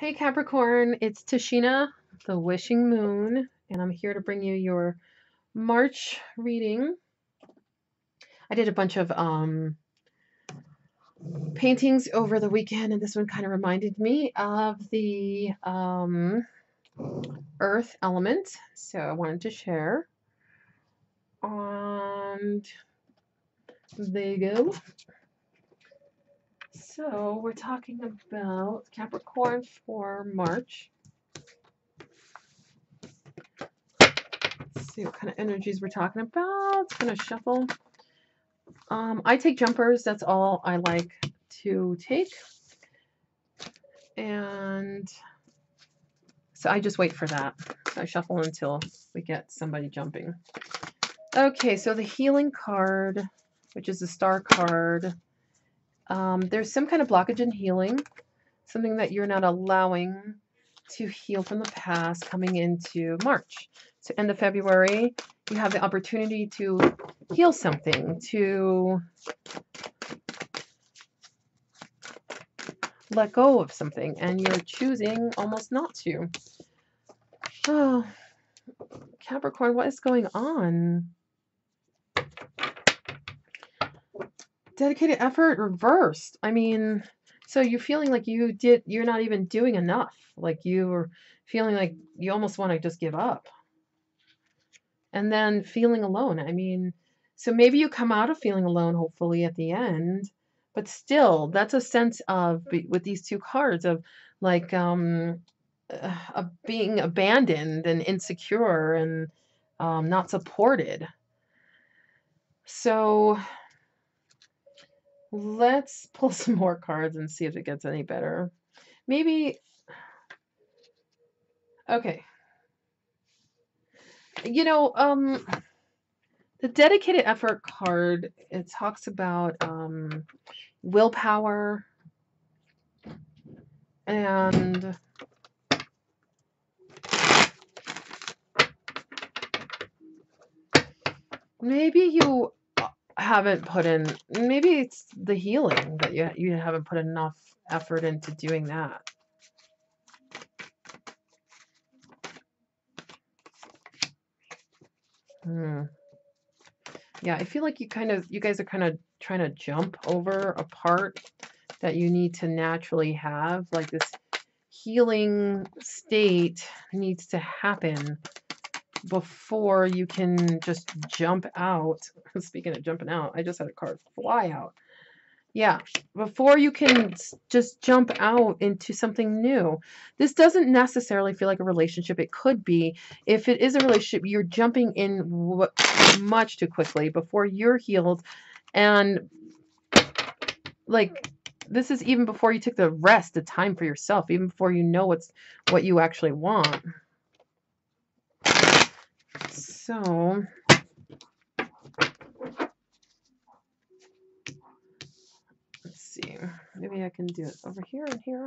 Hey Capricorn, it's Tashina, the Wishing Moon, and I'm here to bring you your March reading. I did a bunch of paintings over the weekend, and this one kind of reminded me of the earth element, so I wanted to share. And there you go. So we're talking about Capricorn for March. Let's see what kind of energies we're talking about. It's gonna shuffle. I take jumpers. That's all I like to take. And so I just wait for that. So I shuffle until we get somebody jumping. Okay, so the healing card, which is the star card, there's some kind of blockage in healing, something that you're not allowing to heal from the past coming into March. So end of February, you have the opportunity to heal something, to let go of something, and you're choosing almost not to. Oh, Capricorn, what is going on? Dedicated effort reversed. I mean, so you're feeling like you're not even doing enough. Like you're feeling like you almost want to just give up. And then feeling alone. I mean, so maybe you come out of feeling alone, hopefully at the end, but still, that's a sense of, with these two cards, of like being abandoned and insecure and not supported. So let's pull some more cards and see if it gets any better. Maybe, okay. You know, the dedicated effort card, it talks about willpower and maybe you haven't put in, maybe it's the healing that you haven't put enough effort into doing that. Yeah, I feel like you guys are kind of trying to jump over a part that you need to naturally have. Like this healing state needs to happen before you can just jump out. Speaking of jumping out, I just had a card fly out. Yeah, before you can just jump out into something new. This doesn't necessarily feel like a relationship. It could be. If it is a relationship, you're jumping in much too quickly before you're healed. And like, this is even before you took the rest, the time for yourself, even before you know what you actually want. So let's see. Maybe I can do it over here and here.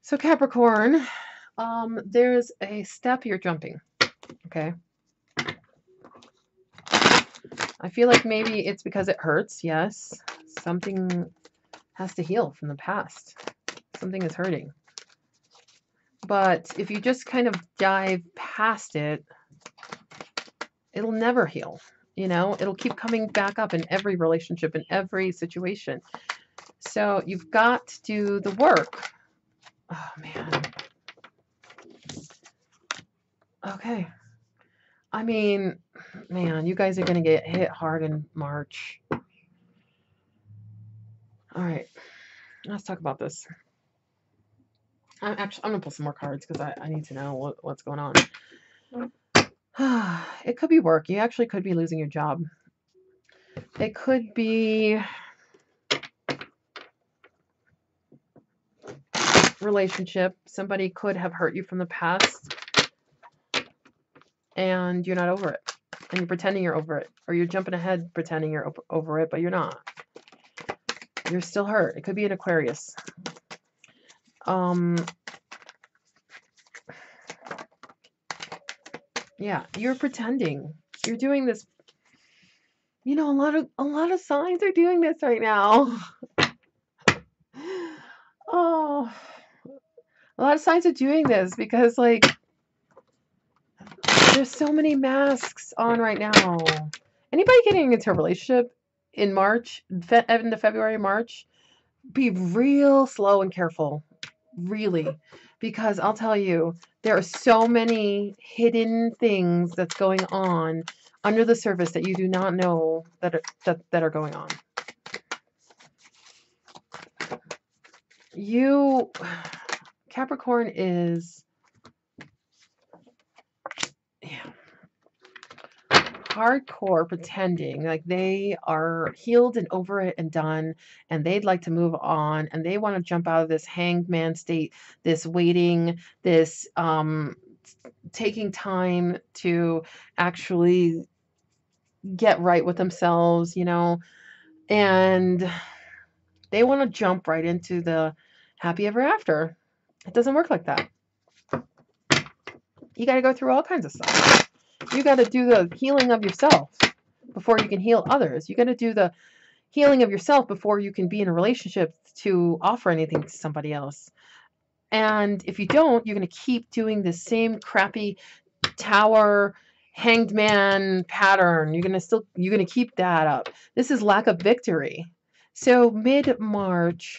So Capricorn, there's a step you're jumping. Okay. I feel like maybe it's because it hurts. Yes. Something has to heal from the past. Something is hurting. But if you just kind of dive past it, it'll never heal. You know, it'll keep coming back up in every relationship, in every situation. So you've got to do the work. Oh, man. Okay. I mean, man, you guys are going to get hit hard in March. All right. Let's talk about this. I'm going to pull some more cards because I need to know what's going on. It could be work. You actually could be losing your job. It could be relationship. Somebody could have hurt you from the past and you're not over it. And you're pretending you're over it. Or you're jumping ahead pretending you're over it, but you're not. You're still hurt. It could be an Aquarius. Yeah, you're pretending. You're doing this. You know, a lot of signs are doing this right now. Oh, a lot of signs of doing this because, like, there's so many masks on right now. Anybody getting into a relationship in March, into February, March, be real slow and careful. Really. Because I'll tell you, there are so many hidden things that's going on under the surface that you do not know that are going on. You, Capricorn is, yeah, hardcore pretending like they are healed and over it and done, and they'd like to move on, and they want to jump out of this hanged man state, this waiting, this taking time to actually get right with themselves, and they want to jump right into the happy ever after. It doesn't work like that. You got to go through all kinds of stuff. You got to do the healing of yourself before you can heal others. You got to do the healing of yourself before you can be in a relationship to offer anything to somebody else. And if you don't, you're going to keep doing the same crappy tower hanged man pattern. You're going to keep that up. This is lack of victory. So mid-March,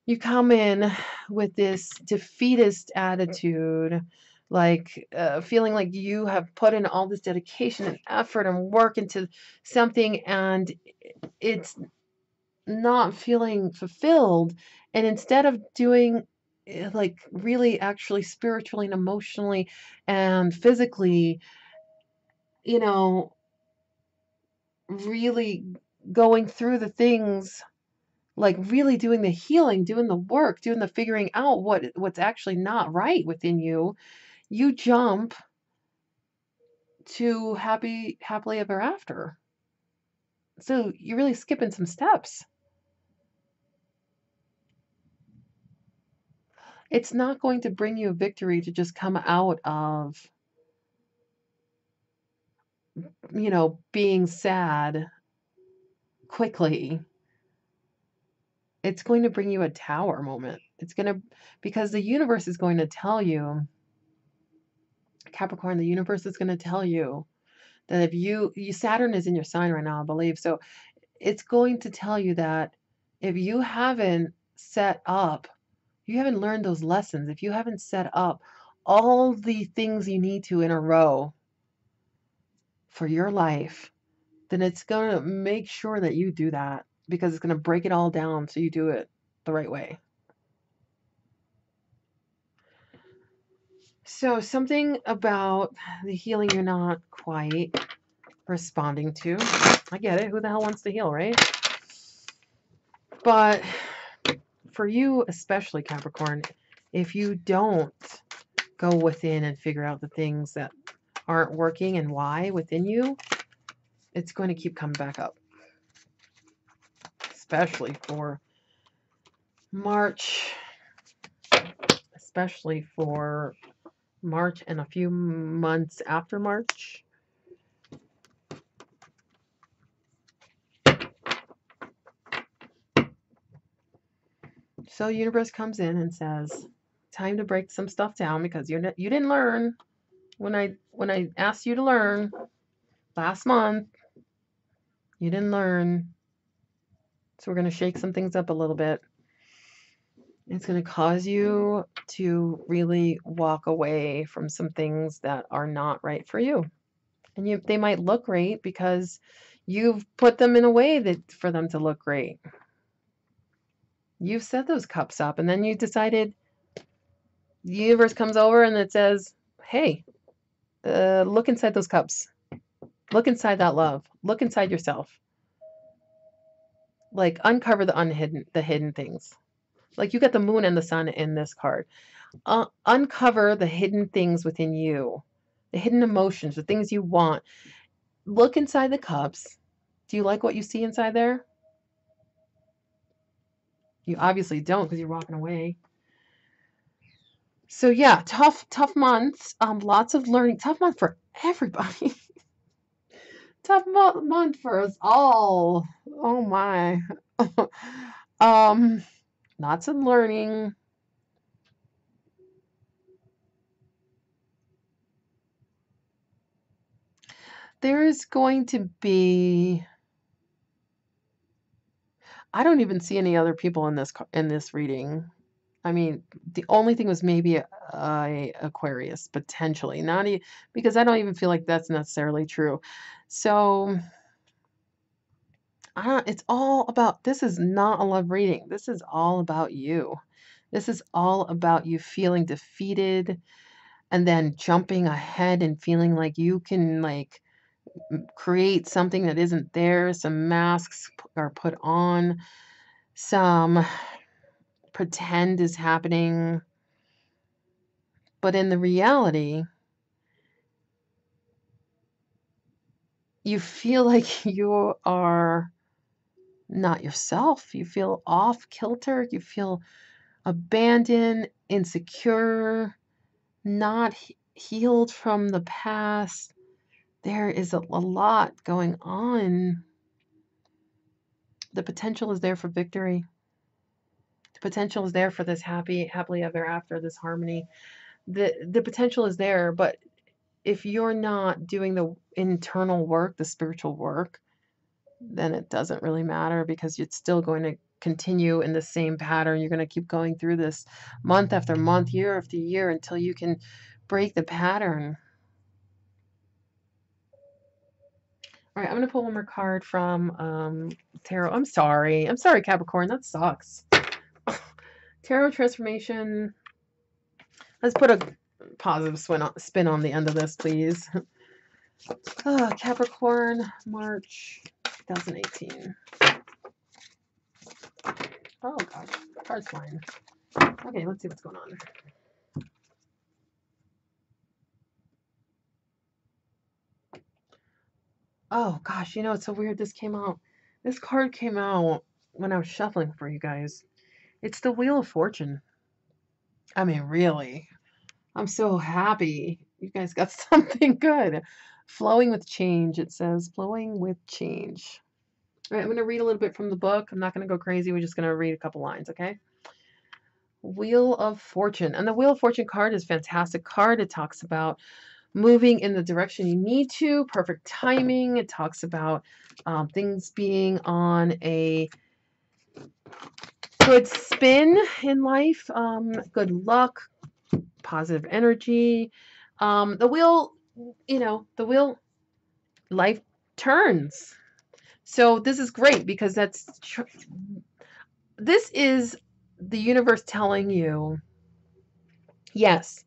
you come in with this defeatist attitude, like feeling like you have put in all this dedication and effort and work into something, and it's not feeling fulfilled. And instead of doing like really actually spiritually and emotionally and physically, you know, really going through the things, like really doing the healing, doing the work, doing the figuring out what's actually not right within you, you jump to happily ever after. So you're really skipping some steps. It's not going to bring you a victory to just come out of, being sad quickly. It's going to bring you a tower moment. Because the universe is going to tell you, Capricorn, the universe is going to tell you that if Saturn is in your sign right now, I believe. So it's going to tell you that if you haven't set up, you haven't learned those lessons, if you haven't set up all the things you need to in a row for your life, then it's going to make sure that you do that, because it's going to break it all down so you do it the right way. So something about the healing you're not quite responding to. I get it. Who the hell wants to heal, right? But for you, especially Capricorn, if you don't go within and figure out the things that aren't working and why within you, it's going to keep coming back up. Especially for March. Especially for March and a few months after March. So universe comes in and says, time to break some stuff down, because you didn't learn when I asked you to learn last month. You didn't learn. So we're going to shake some things up a little bit. It's going to cause you to really walk away from some things that are not right for you. And they might look great because you've put them in a way that for them to look great. You've set those cups up, and then you decided, the universe comes over and it says, hey, look inside those cups. Look inside that love. Look inside yourself. Like, uncover the hidden things. Like, you got the moon and the sun in this card. Uncover the hidden things within you, the hidden emotions, the things you want. Look inside the cups. Do you like what you see inside there? You obviously don't, because you're walking away. So yeah, tough months. Lots of learning. Tough month for everybody. Tough month for us all. Oh my. lots of learning. There is going to be, I don't even see any other people in this reading. I mean, the only thing was maybe a Aquarius potentially, not because I don't even feel like that's necessarily true. So, it's all about, this is not a love reading. This is all about you. This is all about you feeling defeated and then jumping ahead and feeling like you can like create something that isn't there. Some masks are put on. Some pretend is happening. But in the reality, you feel like you are not yourself. You feel off kilter. You feel abandoned, insecure, not healed from the past. There is a lot going on. The potential is there for victory. The potential is there for this happily ever after, this harmony. The potential is there, but if you're not doing the internal work, the spiritual work, then it doesn't really matter because it's still going to continue in the same pattern. You're going to keep going through this month after month, year after year until you can break the pattern. All right, I'm going to pull one more card from Tarot. I'm sorry, Capricorn. That sucks. Tarot transformation. Let's put a positive spin on the end of this, please. Capricorn, March 2018. Oh gosh, card's flying. Okay, let's see what's going on. Oh gosh, you know, it's so weird. This card came out when I was shuffling for you guys. It's the Wheel of Fortune. I mean, really. I'm so happy you guys got something good. Flowing with change, it says. Flowing with change. All right, I'm going to read a little bit from the book. I'm not going to go crazy. We're just going to read a couple lines, okay? Wheel of Fortune. And the Wheel of Fortune card is a fantastic card. It talks about moving in the direction you need to, perfect timing. It talks about things being on a good spin in life, good luck, positive energy. The wheel, the wheel, life turns. So this is great because this is the universe telling you, yes,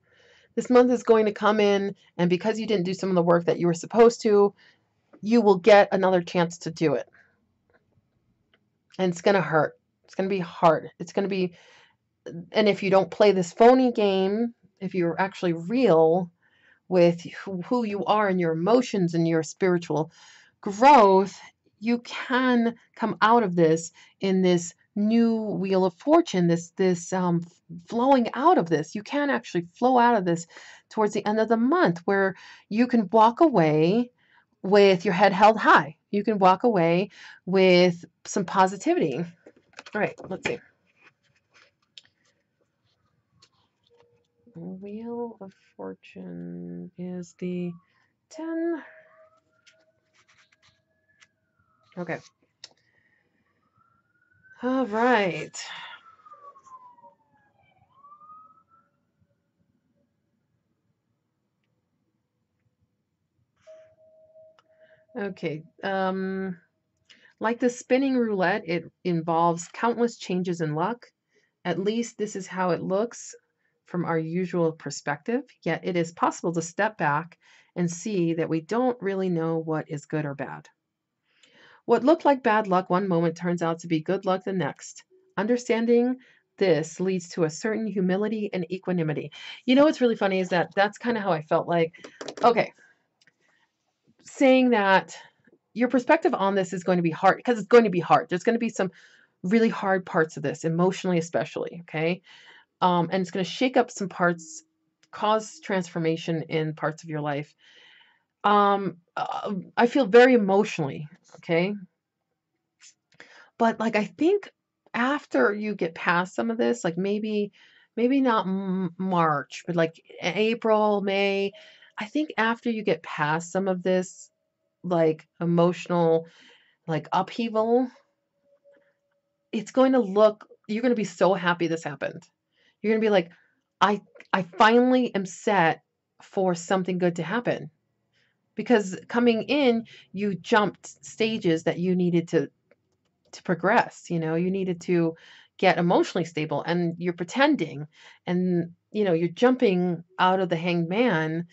this month is going to come in, and because you didn't do some of the work that you were supposed to, you will get another chance to do it. And it's going to hurt. It's going to be hard. It's going to be, and if you don't play this phony game, if you're actually real with who you are and your emotions and your spiritual growth, you can come out of this in this new Wheel of Fortune, this flowing out of this. You can actually flow out of this towards the end of the month where you can walk away with your head held high. You can walk away with some positivity. All right, let's see. Wheel of Fortune is the 10. Okay. All right. Okay. Like the spinning roulette, it involves countless changes in luck. At least this is how it looks from our usual perspective, yet it is possible to step back and see that we don't really know what is good or bad. What looked like bad luck one moment turns out to be good luck the next. Understanding this leads to a certain humility and equanimity. You know what's really funny is that that's kind of how I felt like, okay, saying that your perspective on this is going to be hard because it's going to be hard. There's going to be some really hard parts of this, emotionally especially, okay? And it's going to shake up some parts, cause transformation in parts of your life. I feel very emotionally, okay? But like I think after you get past some of this, like maybe not March, but like April, May, I think after you get past some of this like emotional like upheaval, it's going to look you're going to be so happy this happened. You're going to be like, I I finally am set for something good to happen. Because coming in, you jumped stages that you needed to progress, you know, you needed to get emotionally stable and you're pretending and you're jumping out of the hanged man.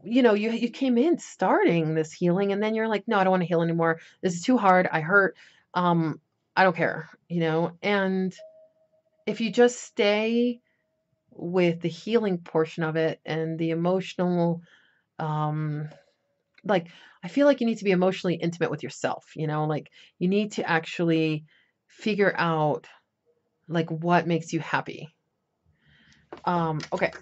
You came in starting this healing and then you're like, no, I don't want to heal anymore. This is too hard. I hurt. Um, I don't care, and if you just stay with the healing portion of it and the emotional, um, like, I feel like you need to be emotionally intimate with yourself, like you need to actually figure out like what makes you happy. Okay.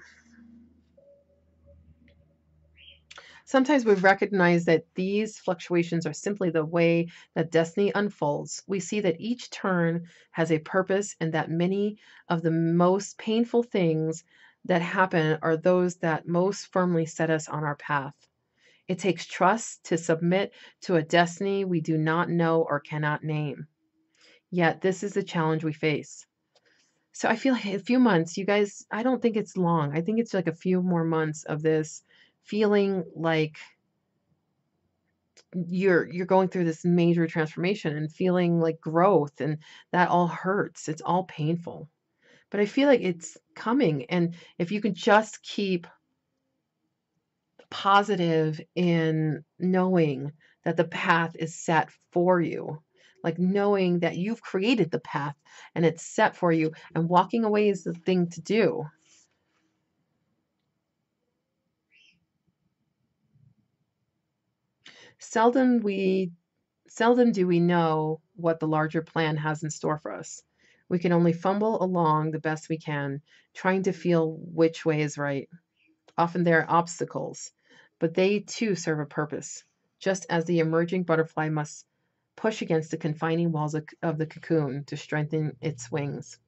Sometimes we recognize that these fluctuations are simply the way that destiny unfolds. We see that each turn has a purpose and that many of the most painful things that happen are those that most firmly set us on our path. It takes trust to submit to a destiny we do not know or cannot name. Yet, this is the challenge we face. So I feel like a few months, you guys, I don't think it's long. I think it's like a few more months of this feeling like you're going through this major transformation and feeling like growth, and that all hurts. It's all painful. But I feel like it's coming, and if you can just keep positive in knowing that the path is set for you, like knowing that you've created the path and it's set for you, and walking away is the thing to do. Seldom we Seldom do we know what the larger plan has in store for us. We can only fumble along the best we can, trying to feel which way is right. Often there are obstacles, but they too serve a purpose, just as the emerging butterfly must push against the confining walls of the cocoon to strengthen its wings.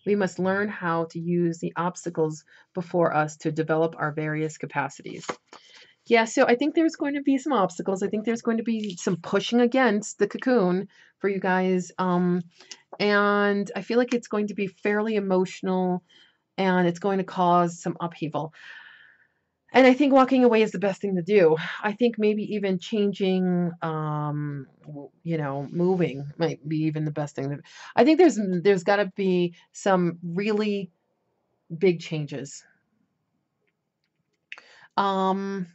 We must learn how to use the obstacles before us to develop our various capacities. Yeah, so I think there's going to be some obstacles. I think there's going to be some pushing against the cocoon for you guys. And I feel like it's going to be fairly emotional and it's going to cause some upheaval. And I think walking away is the best thing to do. I think maybe even changing, moving might be even the best thing. I think there's got to be some really big changes. Um,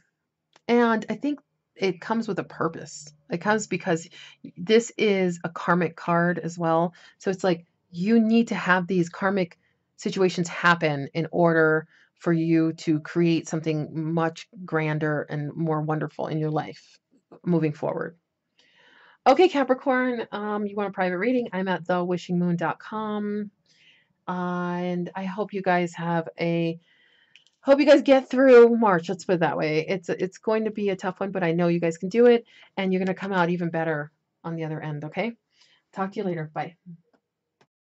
And I think it comes with a purpose. It comes because this is a karmic card as well. So it's like you need to have these karmic situations happen in order for you to create something much grander and more wonderful in your life moving forward. Okay, Capricorn, you want a private reading? I'm at thewishingmoon.com. And I hope you guys get through March. Let's put it that way. It's going to be a tough one, but I know you guys can do it, and you're going to come out even better on the other end, okay? Talk to you later. Bye.